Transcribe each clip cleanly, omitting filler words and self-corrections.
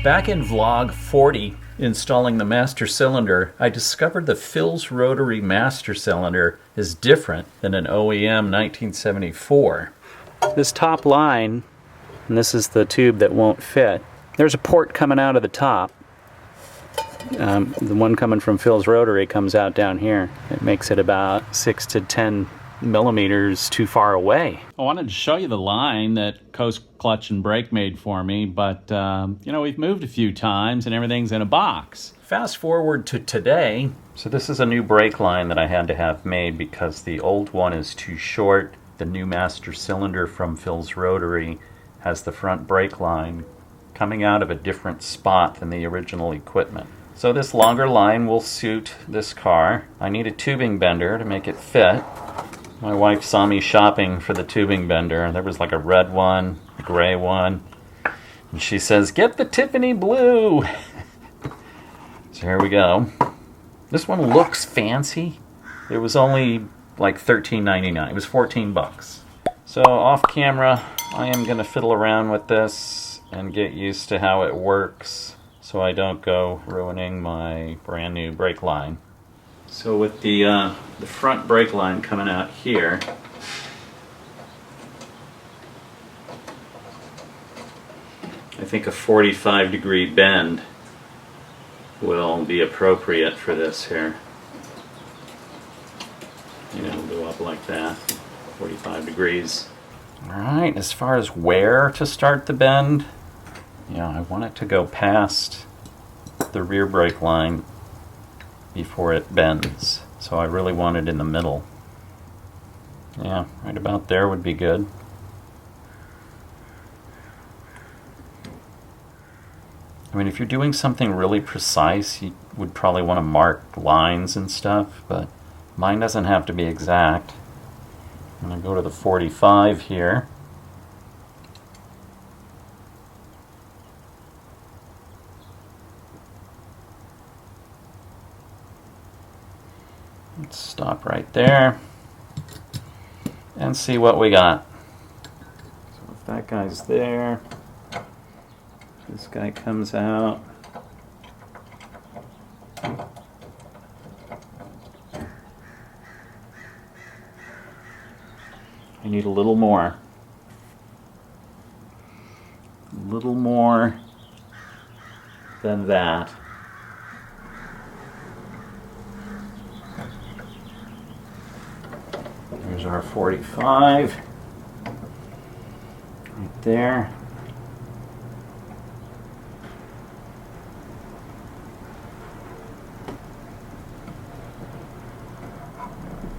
Back in vlog 40, installing the master cylinder, I discovered the Phil's Rotary master cylinder is different than an OEM 1974. This top line, and this is the tube that won't fit, there's a port coming out of the top. The one coming from Phil's Rotary comes out down here. It makes it about 6 to 10 millimeters too far away. I wanted to show you the line that Coast Clutch and Brake made for me, but you know, we've moved a few times and everything's in a box. Fast forward to today. So this is a new brake line that I had to have made because the old one is too short. The new master cylinder from Phil's Rotary has the front brake line coming out of a different spot than the original equipment. So this longer line will suit this car. I need a tubing bender to make it fit. My wife saw me shopping for the tubing bender. There was like a red one, a gray one. And she says, "Get the Tiffany blue." So here we go. This one looks fancy. It was only like $13.99. It was 14 bucks. So off camera, I am going to fiddle around with this and get used to how it works so I don't go ruining my brand new brake line. So with the front brake line coming out here, I think a 45-degree bend will be appropriate for this here. You know, go up like that, 45 degrees. Alright, as far as where to start the bend, yeah, I want it to go past the rear brake line before it bends. So I really want it in the middle. Yeah, right about there would be good. I mean, if you're doing something really precise, you would probably want to mark lines and stuff, but mine doesn't have to be exact. I'm going to go to the 45 here. Let's stop right there and see what we got. So if that guy's there, this guy comes out. I need a little more. A little more than that. There's our 45. Right there.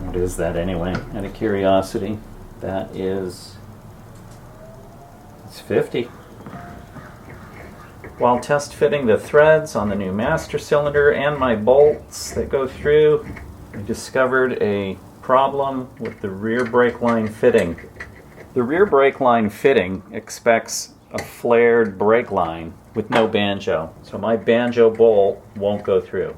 What is that anyway? Out of curiosity. That is, it's 50. While test fitting the threads on the new master cylinder and my bolts that go through, I discovered a problem with the rear brake line fitting. The rear brake line fitting expects a flared brake line with no banjo, so my banjo bolt won't go through.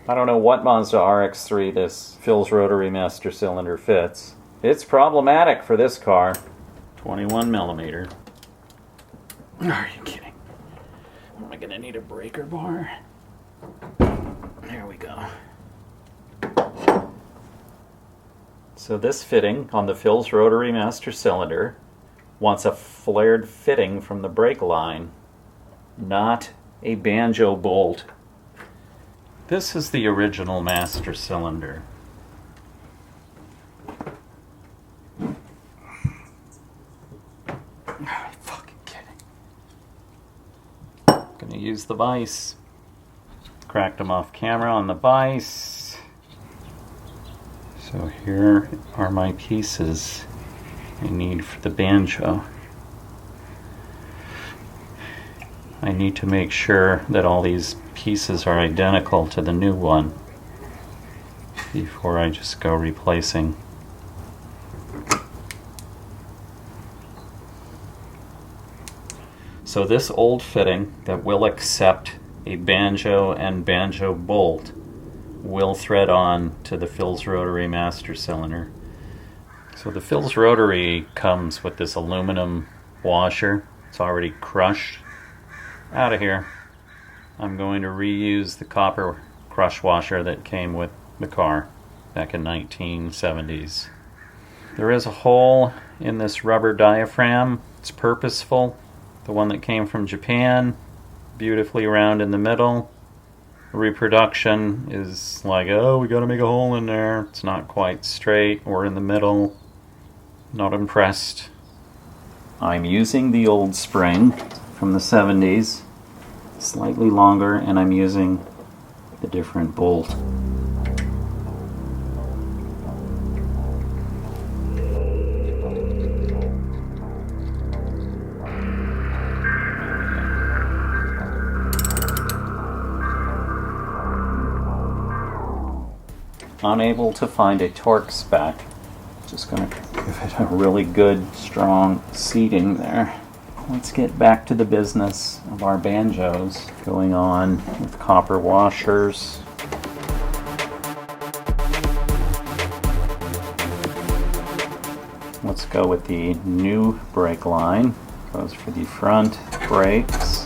I don't know what Mazda RX3 this Phil's Rotary master cylinder fits. It's problematic for this car. 21 millimeter. Are you kidding? Am I gonna need a breaker bar? There we go. So this fitting on the Phil's Rotary master cylinder wants a flared fitting from the brake line, not a banjo bolt. This is the original master cylinder. Are you fucking kidding? Gonna use the vise. Cracked them off camera on the vise. So here are my pieces I need for the banjo. I need to make sure that all these pieces are identical to the new one before I just go replacing. So this old fitting that will accept a banjo and banjo bolt will thread on to the Phil's Rotary master cylinder. So the Phil's Rotary comes with this aluminum washer. It's already crushed. Out of here. I'm going to reuse the copper crush washer that came with the car back in 1970s. There is a hole in this rubber diaphragm. It's purposeful. The one that came from Japan, beautifully round in the middle. Reproduction is like, oh, we gotta make a hole in there. It's not quite straight or in the middle. Not impressed. I'm using the old spring from the 70s, slightly longer, and I'm using the different bolt. Unable to find a torque spec. Just going to give it a really good, strong seating there. Let's get back to the business of our banjos, going on with copper washers. Let's go with the new brake line. Goes for the front brakes.